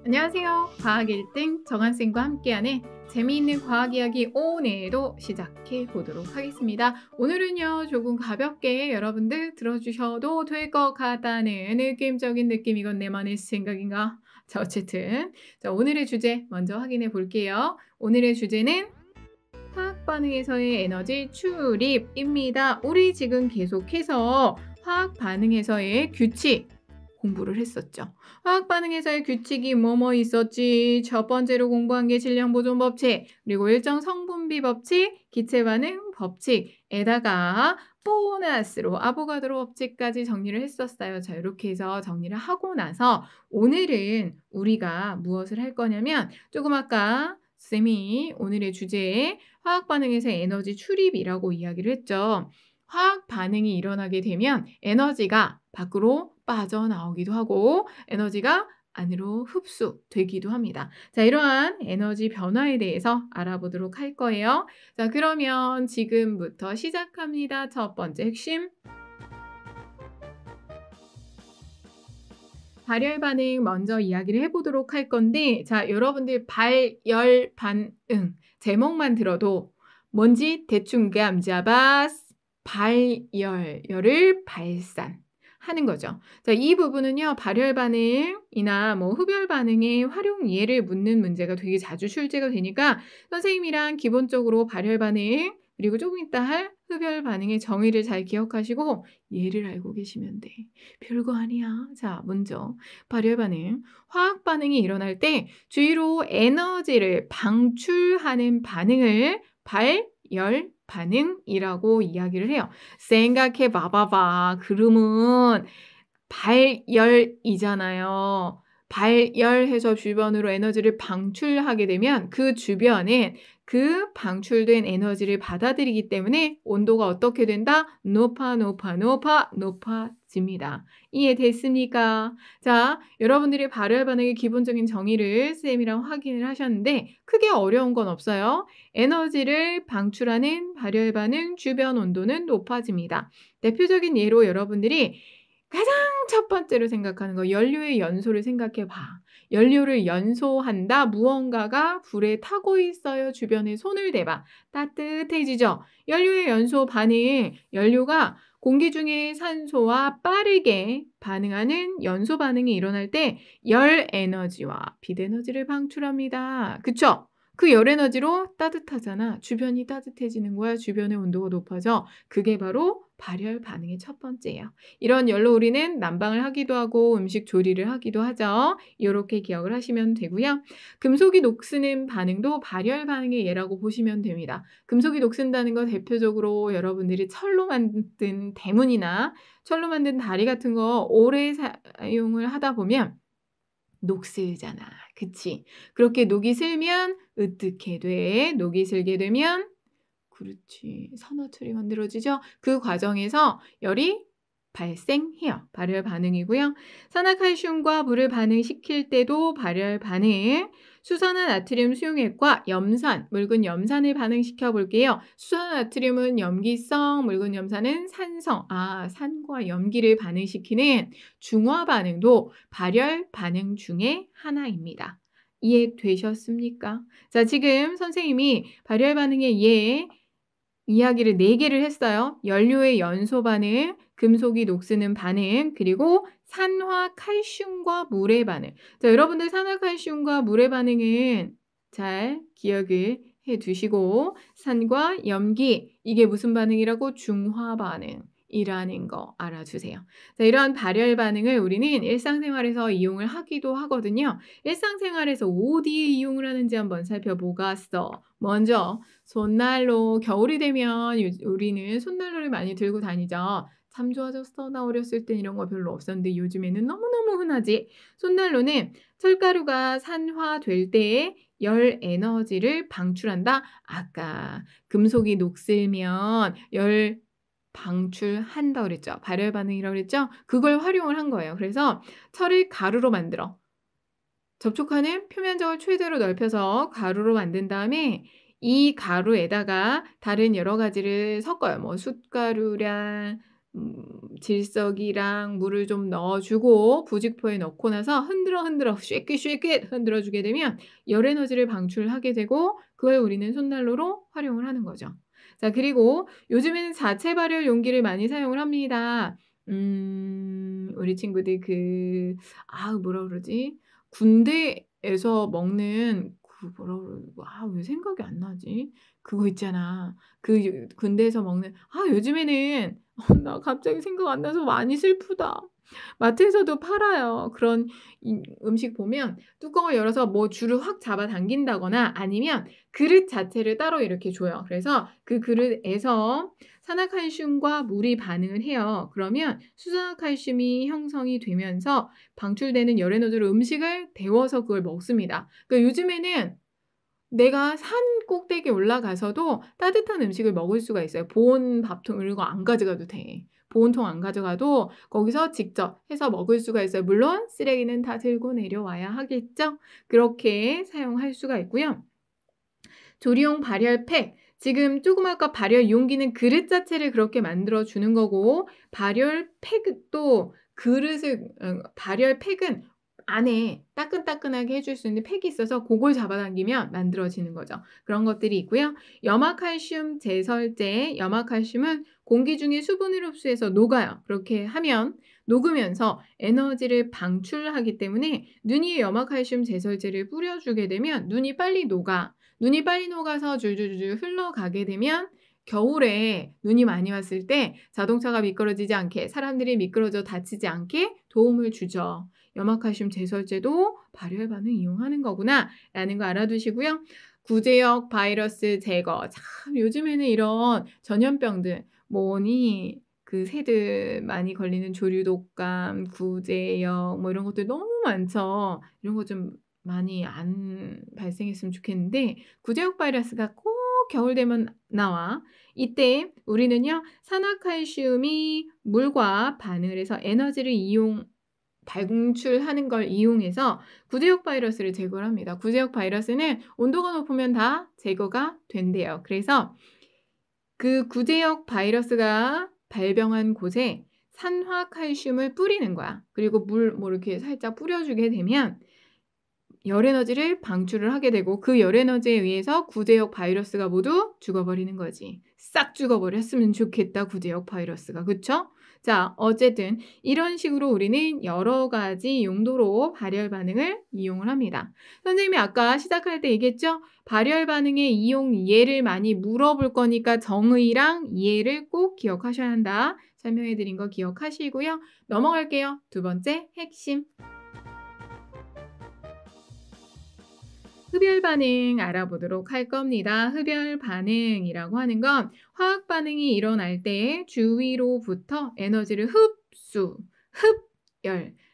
안녕하세요. 과학 1등 정한쌤과 함께하는 재미있는 과학 이야기 오늘도 시작해 보도록 하겠습니다. 오늘은요, 조금 가볍게 여러분들 들어주셔도 될 것 같다는 느낌적인 느낌. 이건 내만의 생각인가? 자, 어쨌든 오늘의 주제 먼저 확인해 볼게요. 오늘의 주제는 화학 반응에서의 에너지 출입입니다. 우리 지금 계속해서 화학 반응에서의 규칙 공부를 했었죠. 화학 반응에서의 규칙이 뭐뭐 있었지? 첫 번째로 공부한 게 질량 보존 법칙, 그리고 일정 성분비 법칙, 기체 반응 법칙에다가 보너스로 아보가드로 법칙까지 정리를 했었어요. 자, 이렇게 해서 정리를 하고 나서 오늘은 우리가 무엇을 할 거냐면 조금 아까 쌤이 오늘의 주제에 화학 반응에서 에너지 출입이라고 이야기를 했죠. 화학 반응이 일어나게 되면 에너지가 밖으로 빠져나오기도 하고 에너지가 안으로 흡수되기도 합니다. 자, 이러한 에너지 변화에 대해서 알아보도록 할 거예요. 자, 그러면 지금부터 시작합니다. 첫 번째 핵심. 발열 반응 먼저 이야기를 해보도록 할 건데, 자, 여러분들 발열 반응 제목만 들어도 뭔지 대충 감잡았. 발열을 발산하는 거죠. 자, 이 부분은요, 발열 반응이나 흡열 반응의 활용 예를 묻는 문제가 되게 자주 출제가 되니까 선생님이랑 기본적으로 발열 반응 그리고 조금 이따 할 흡열 반응의 정의를 잘 기억하시고 예를 알고 계시면 돼. 별거 아니야. 자, 먼저 발열 반응. 화학 반응이 일어날 때 주위로 에너지를 방출하는 반응을 발열 반응이라고 이야기를 해요. 생각해 봐봐봐. 그러면 발열이잖아요. 발열해서 주변으로 에너지를 방출하게 되면 그 주변은 그 방출된 에너지를 받아들이기 때문에 온도가 어떻게 된다? 높아집니다. 이해됐습니까? 자, 여러분들이 발열 반응의 기본적인 정의를 쌤이랑 확인을 하셨는데 크게 어려운 건 없어요. 에너지를 방출하는 발열 반응 주변 온도는 높아집니다. 대표적인 예로 여러분들이 가장 첫 번째로 생각하는 거 연료의 연소를 생각해 봐. 연료를 연소한다. 무언가가 불에 타고 있어요. 주변에 손을 대봐. 따뜻해지죠. 연료의 연소 반응. 연료가 공기 중에 산소와 빠르게 반응하는 연소 반응이 일어날 때 열 에너지와 빛 에너지를 방출합니다. 그쵸? 그 열 에너지로 따뜻하잖아. 주변이 따뜻해지는 거야. 주변의 온도가 높아져. 그게 바로 발열 반응의 첫 번째예요. 이런 열로 우리는 난방을 하기도 하고 음식 조리를 하기도 하죠. 이렇게 기억을 하시면 되고요. 금속이 녹쓰는 반응도 발열 반응의 예라고 보시면 됩니다. 금속이 녹슨다는 건 대표적으로 여러분들이 철로 만든 대문이나 철로 만든 다리 같은 거 오래 사용을 하다 보면 녹슬잖아. 그치? 그렇게 녹이 슬면 어떻게 돼? 녹이 슬게 되면 그렇지. 산화철이 만들어지죠. 그 과정에서 열이 발생해요. 발열 반응이고요. 산화칼슘과 물을 반응시킬 때도 발열 반응. 수산화 나트륨 수용액과 염산, 묽은 염산을 반응시켜 볼게요. 수산화 나트륨은 염기성, 묽은 염산은 산성. 산과 염기를 반응시키는 중화 반응도 발열 반응 중에 하나입니다. 이해되셨습니까? 자, 지금 선생님이 발열 반응의 이야기를 4개를 했어요. 연료의 연소 반응, 금속이 녹쓰는 반응, 그리고 산화칼슘과 물의 반응. 자, 여러분들 산화칼슘과 물의 반응은 잘 기억을 해 두시고 산과 염기, 이게 무슨 반응이라고? 중화 반응이라는 거 알아주세요. 자, 이러한 발열 반응을 우리는 일상생활에서 이용을 하기도 하거든요. 일상생활에서 어디에 이용을 하는지 한번 살펴보겠어. 먼저 손난로. 겨울이 되면 우리는 손난로를 많이 들고 다니죠. 참 좋아졌어. 나 어렸을 땐 이런 거 별로 없었는데 요즘에는 너무너무 흔하지. 손난로는 철가루가 산화될 때에 열 에너지를 방출한다. 아까 금속이 녹슬면 열 방출한다 그랬죠. 발열 반응이라고 그랬죠. 그걸 활용을 한 거예요. 그래서 철을 가루로 만들어. 접촉하는 표면적을 최대로 넓혀서 가루로 만든 다음에 이 가루에다가 다른 여러 가지를 섞어요. 숯가루랑 질석이랑 물을 좀 넣어 주고 부직포에 넣고 나서 흔들어 쉐킷 흔들어 주게 되면 열 에너지를 방출하게 되고 그걸 우리는 손난로로 활용을 하는 거죠. 자 그리고 요즘에는 자체 발열 용기를 많이 사용을 합니다. 우리 친구들 뭐라 그러지? 군대에서 먹는 뭐라 그러지? 왜 생각이 안 나지? 그거 있잖아. 군대에서 먹는 요즘에는 나 갑자기 생각 안 나서 많이 슬프다. 마트에서도 팔아요. 그런 음식 보면 뚜껑을 열어서 뭐 줄을 확 잡아당긴다거나 아니면 그릇 자체를 따로 이렇게 줘요. 그래서 그 그릇에서 산화칼슘과 물이 반응을 해요. 그러면 수산화칼슘이 형성이 되면서 방출되는 열 에너지로 음식을 데워서 그걸 먹습니다. 그러니까 요즘에는 내가 산 꼭대기에 올라가서도 따뜻한 음식을 먹을 수가 있어요. 보온 밥통 이런 거 안 가져가도 돼. 보온통 안 가져가도 거기서 직접 해서 먹을 수가 있어요. 물론 쓰레기는 다 들고 내려와야 하겠죠. 그렇게 사용할 수가 있고요. 조리용 발열팩. 지금 조금 아까 발열 용기는 그릇 자체를 그렇게 만들어 주는 거고 발열팩도 발열팩은 안에 따끈따끈하게 해줄 수 있는 팩이 있어서 그걸 잡아당기면 만들어지는 거죠. 그런 것들이 있고요. 염화칼슘 제설제, 염화칼슘은 공기 중에 수분을 흡수해서 녹아요. 그렇게 하면 녹으면서 에너지를 방출하기 때문에 눈 위에 염화칼슘 제설제를 뿌려주게 되면 눈이 빨리 녹아. 눈이 빨리 녹아서 줄줄줄 흘러가게 되면 겨울에 눈이 많이 왔을 때 자동차가 미끄러지지 않게 사람들이 미끄러져 다치지 않게 도움을 주죠. 염화칼슘 제설제도 발열 반응 이용하는 거구나 라는 거 알아두시고요. 구제역 바이러스 제거. 참 요즘에는 이런 전염병들 새들 많이 걸리는 조류독감, 구제역 이런 것들 너무 많죠. 이런 거 좀 많이 안 발생했으면 좋겠는데 구제역 바이러스가 꼭 겨울 되면 나와. 이때 우리는요. 산화칼슘이 물과 반응을 해서 에너지를 방출하는 걸 이용해서 구제역 바이러스를 제거를 합니다. 구제역 바이러스는 온도가 높으면 다 제거가 된대요. 그래서 그 구제역 바이러스가 발병한 곳에 산화칼슘을 뿌리는 거야. 그리고 물 이렇게 살짝 뿌려주게 되면 열 에너지를 방출을 하게 되고 그 열 에너지에 의해서 구제역 바이러스가 모두 죽어버리는 거지. 싹 죽어버렸으면 좋겠다 구제역 바이러스가. 그쵸? 자 어쨌든 이런 식으로 우리는 여러 가지 용도로 발열 반응을 이용을 합니다. 선생님이 아까 시작할 때 얘기했죠? 발열 반응의 이용 예를 많이 물어볼 거니까 정의랑 예를 꼭 기억하셔야 한다. 설명해 드린 거 기억하시고요. 넘어갈게요. 두 번째 핵심. 흡열 반응 알아보도록 할 겁니다. 흡열 반응이라고 하는 건 화학 반응이 일어날 때 주위로부터 에너지를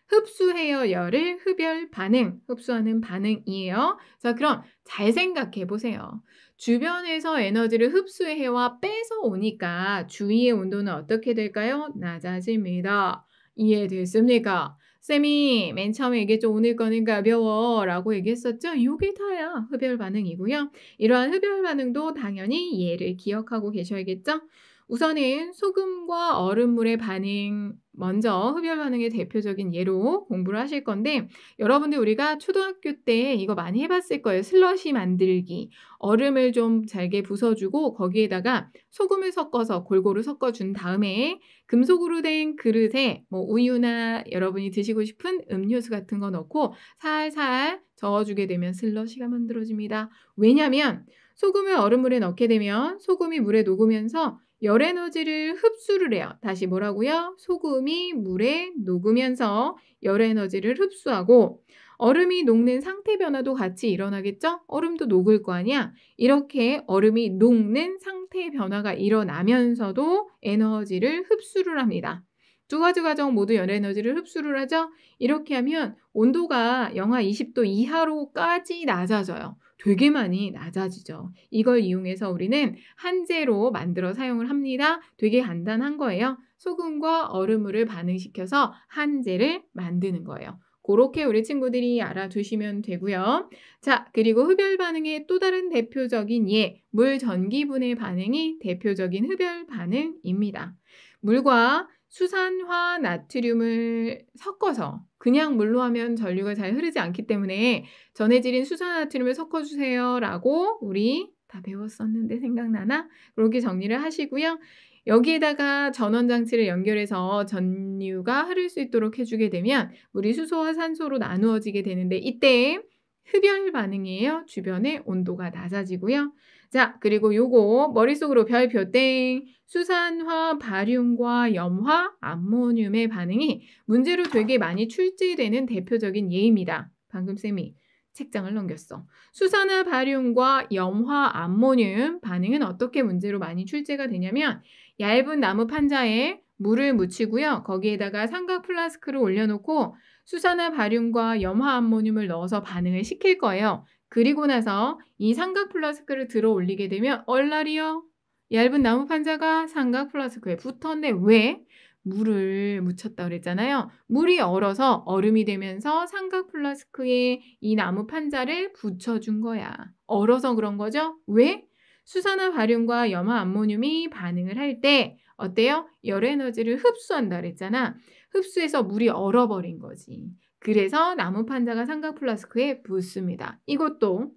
흡수해요. 열을 흡열 반응, 흡수하는 반응이에요. 자, 그럼 잘 생각해 보세요. 주변에서 에너지를 흡수해와 뺏어 오니까 주위의 온도는 어떻게 될까요? 낮아집니다. 이해됐습니까? 쌤이 맨 처음에 얘기했죠. 오늘 거는 가벼워 라고 얘기했었죠. 이게 다야 흡열 반응이고요. 이러한 흡열 반응도 당연히 얘를 기억하고 계셔야겠죠. 우선은 소금과 얼음물의 반응 먼저 흡열 반응의 대표적인 예로 공부를 하실 건데 여러분들 우리가 초등학교 때 이거 많이 해봤을 거예요. 슬러시 만들기. 얼음을 좀 잘게 부숴주고 거기에다가 소금을 섞어서 골고루 섞어준 다음에 금속으로 된 그릇에 우유나 여러분이 드시고 싶은 음료수 같은 거 넣고 살살 저어주게 되면 슬러시가 만들어집니다. 왜냐하면 소금을 얼음물에 넣게 되면 소금이 물에 녹으면서 열 에너지를 흡수를 해요. 다시 뭐라고요? 소금이 물에 녹으면서 열 에너지를 흡수하고 얼음이 녹는 상태 변화도 같이 일어나겠죠? 얼음도 녹을 거 아니야? 이렇게 얼음이 녹는 상태 변화가 일어나면서도 에너지를 흡수를 합니다. 두 가지 과정 모두 열 에너지를 흡수를 하죠? 이렇게 하면 온도가 영하 20도 이하로까지 낮아져요. 되게 많이 낮아지죠. 이걸 이용해서 우리는 한제로 만들어 사용을 합니다. 되게 간단한 거예요. 소금과 얼음물을 반응시켜서 한제를 만드는 거예요. 그렇게 우리 친구들이 알아두시면 되고요. 자, 그리고 흡열 반응의 또 다른 대표적인 물 전기분해 반응이 대표적인 흡열 반응입니다. 물과 수산화 나트륨을 섞어서 그냥 물로 하면 전류가 잘 흐르지 않기 때문에 전해질인 수산화나트륨을 섞어주세요 라고 우리 다 배웠었는데 생각나나? 그렇게 정리를 하시고요. 여기에다가 전원장치를 연결해서 전류가 흐를 수 있도록 해주게 되면 물이 수소와 산소로 나누어지게 되는데 이때 흡열 반응이에요. 주변의 온도가 낮아지고요. 자, 그리고 요거 머릿속으로 별표 땡. 수산화 바륨과 염화 암모늄의 반응이 문제로 되게 많이 출제되는 대표적인 예입니다. 방금 쌤이 책장을 넘겼어. 수산화 바륨과 염화 암모늄 반응은 어떻게 문제로 많이 출제가 되냐면 얇은 나무 판자에 물을 묻히고요. 거기에다가 삼각 플라스크를 올려놓고 수산화 바륨과 염화 암모늄을 넣어서 반응을 시킬 거예요. 그리고 나서 이 삼각 플라스크를 들어 올리게 되면 얼라리요. 얇은 나무 판자가 삼각 플라스크에 붙었네. 왜? 물을 묻혔다 그랬잖아요. 물이 얼어서 얼음이 되면서 삼각 플라스크에 이 나무 판자를 붙여준 거야. 얼어서 그런 거죠. 왜? 수산화 바륨과 염화 암모늄이 반응을 할 때 어때요? 열 에너지를 흡수한다 그랬잖아. 흡수해서 물이 얼어버린 거지. 그래서 나무 판자가 삼각 플라스크에 붙습니다. 이것도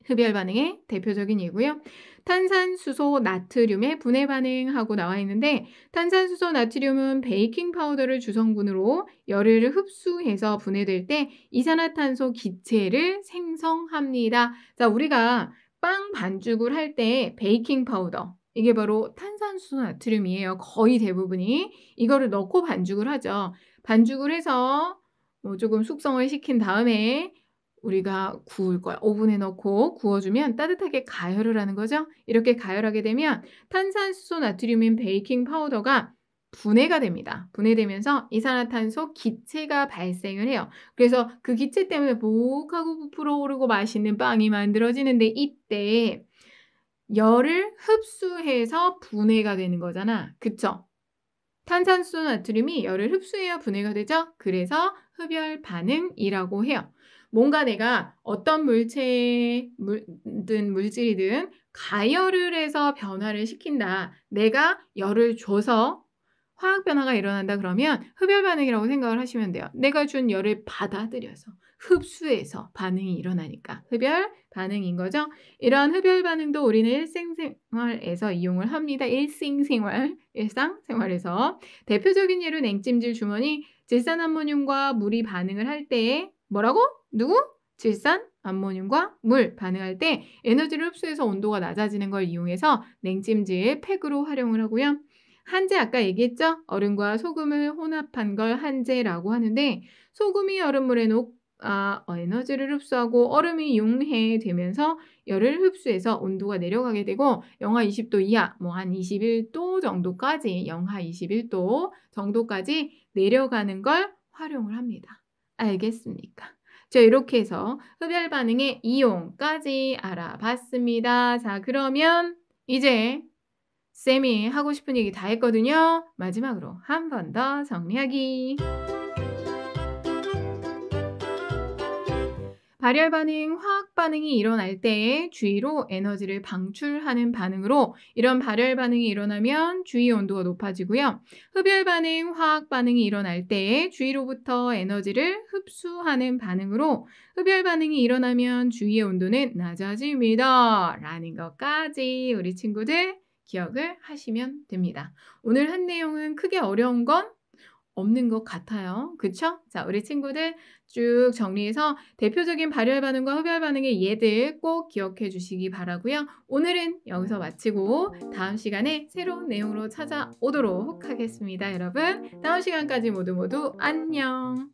흡열 반응의 대표적인 예고요. 탄산수소 나트륨의 분해 반응하고 나와 있는데 탄산수소 나트륨은 베이킹 파우더를 주성분으로 열을 흡수해서 분해될 때 이산화탄소 기체를 생성합니다. 자, 우리가 빵 반죽을 할 때 베이킹 파우더 이게 바로 탄산수소 나트륨이에요. 거의 대부분이 이거를 넣고 반죽을 하죠. 반죽을 해서 조금 숙성을 시킨 다음에 우리가 구울 거야. 오븐에 넣고 구워주면 따뜻하게 가열을 하는 거죠. 이렇게 가열하게 되면 탄산수소 나트륨인 베이킹 파우더가 분해가 됩니다. 분해되면서 이산화탄소 기체가 발생을 해요. 그래서 그 기체 때문에 보옥하고 부풀어 오르고 맛있는 빵이 만들어지는데 이때 열을 흡수해서 분해가 되는 거잖아. 그쵸? 탄산수소 나트륨이 열을 흡수해야 분해가 되죠. 그래서 흡열 반응이라고 해요. 뭔가 내가 어떤 물질이든 가열을 해서 변화를 시킨다. 내가 열을 줘서 화학 변화가 일어난다 그러면 흡열 반응이라고 생각을 하시면 돼요. 내가 준 열을 받아들여서 흡수해서 반응이 일어나니까 흡열 반응인 거죠. 이러한 흡열 반응도 우리는 일상생활에서 이용을 합니다. 일상생활에서 대표적인 예로 냉찜질 주머니 질산암모늄과 물이 반응을 할 때 뭐라고? 누구? 질산 암모늄과 물 반응할 때 에너지를 흡수해서 온도가 낮아지는 걸 이용해서 냉찜질 팩으로 활용을 하고요. 한제 아까 얘기했죠? 얼음과 소금을 혼합한 걸 한제라고 하는데 소금이 얼음물에 에너지를 흡수하고 얼음이 융해되면서 열을 흡수해서 온도가 내려가게 되고 영하 20도 이하, 한 21도 정도까지 영하 21도 정도까지 내려가는 걸 활용을 합니다. 알겠습니까? 자, 이렇게 해서 흡열 반응의 이용까지 알아봤습니다. 자, 그러면 이제 쌤이 하고 싶은 얘기 다 했거든요. 마지막으로 한 번 더 정리하기. 발열 반응, 화학 반응이 일어날 때 주위로 에너지를 방출하는 반응으로 이런 발열 반응이 일어나면 주위 온도가 높아지고요. 흡열 반응, 화학 반응이 일어날 때 주위로부터 에너지를 흡수하는 반응으로 흡열 반응이 일어나면 주위의 온도는 낮아집니다. 라는 것까지 우리 친구들 기억을 하시면 됩니다. 오늘 한 내용은 크게 어려운 건 없는 것 같아요. 그쵸? 자, 우리 친구들 쭉 정리해서 대표적인 발열 반응과 흡열 반응의 예들 꼭 기억해 주시기 바라고요. 오늘은 여기서 마치고 다음 시간에 새로운 내용으로 찾아오도록 하겠습니다. 여러분, 다음 시간까지 모두 안녕.